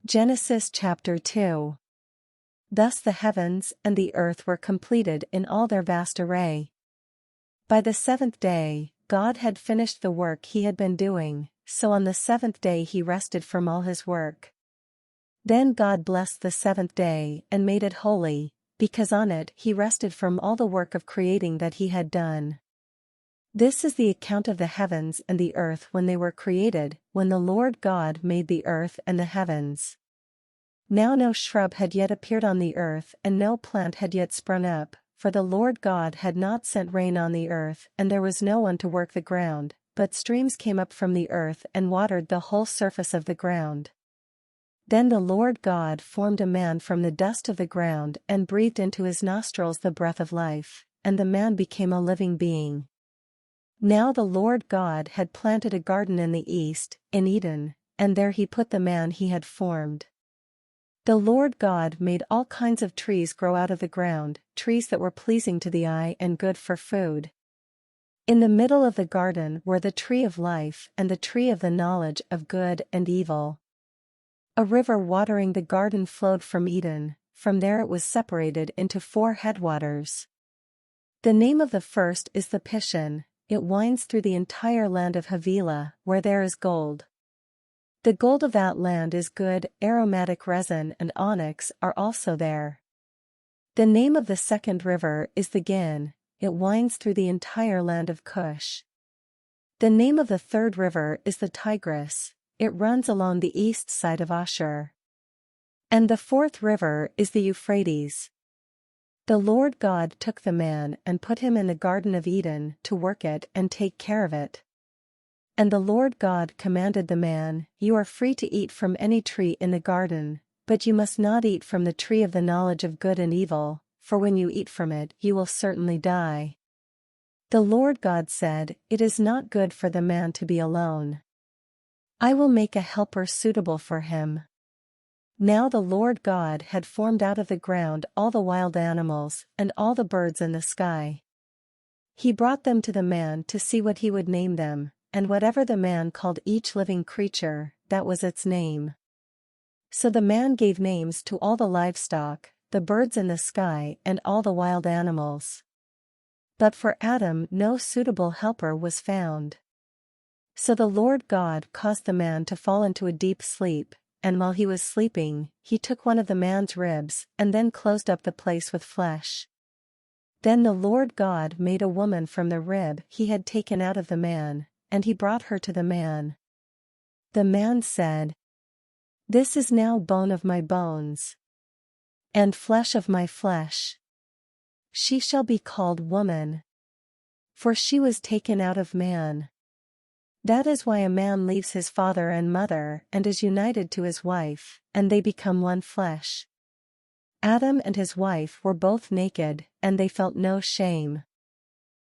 Genesis chapter 2. Thus the heavens and the earth were completed in all their vast array. By the seventh day, God had finished the work he had been doing, so on the seventh day he rested from all his work. Then God blessed the seventh day and made it holy, because on it he rested from all the work of creating that he had done. This is the account of the heavens and the earth when they were created, when the Lord God made the earth and the heavens. Now no shrub had yet appeared on the earth and no plant had yet sprung up, for the Lord God had not sent rain on the earth and there was no one to work the ground, but streams came up from the earth and watered the whole surface of the ground. Then the Lord God formed a man from the dust of the ground and breathed into his nostrils the breath of life, and the man became a living being. Now the Lord God had planted a garden in the east, in Eden, and there he put the man he had formed. The Lord God made all kinds of trees grow out of the ground, trees that were pleasing to the eye and good for food. In the middle of the garden were the tree of life and the tree of the knowledge of good and evil. A river watering the garden flowed from Eden, from there it was separated into 4 headwaters. The name of the first is the Pishon. It winds through the entire land of Havilah, where there is gold. The gold of that land is good, aromatic resin and onyx are also there. The name of the second river is the Gin, it winds through the entire land of Cush. The name of the third river is the Tigris, it runs along the east side of Ashur. And the fourth river is the Euphrates. The Lord God took the man and put him in the Garden of Eden to work it and take care of it. And the Lord God commanded the man, "You are free to eat from any tree in the garden, but you must not eat from the tree of the knowledge of good and evil, for when you eat from it you will certainly die." The Lord God said, "It is not good for the man to be alone. I will make a helper suitable for him." Now the Lord God had formed out of the ground all the wild animals and all the birds in the sky. He brought them to the man to see what he would name them, and whatever the man called each living creature, that was its name. So the man gave names to all the livestock, the birds in the sky and all the wild animals. But for Adam no suitable helper was found. So the Lord God caused the man to fall into a deep sleep, and while he was sleeping, he took one of the man's ribs and then closed up the place with flesh. Then the Lord God made a woman from the rib he had taken out of the man, and he brought her to the man. The man said, "This is now bone of my bones and flesh of my flesh. She shall be called woman, for she was taken out of man. That is why a man leaves his father and mother and is united to his wife, and they become one flesh." Adam and his wife were both naked, and they felt no shame.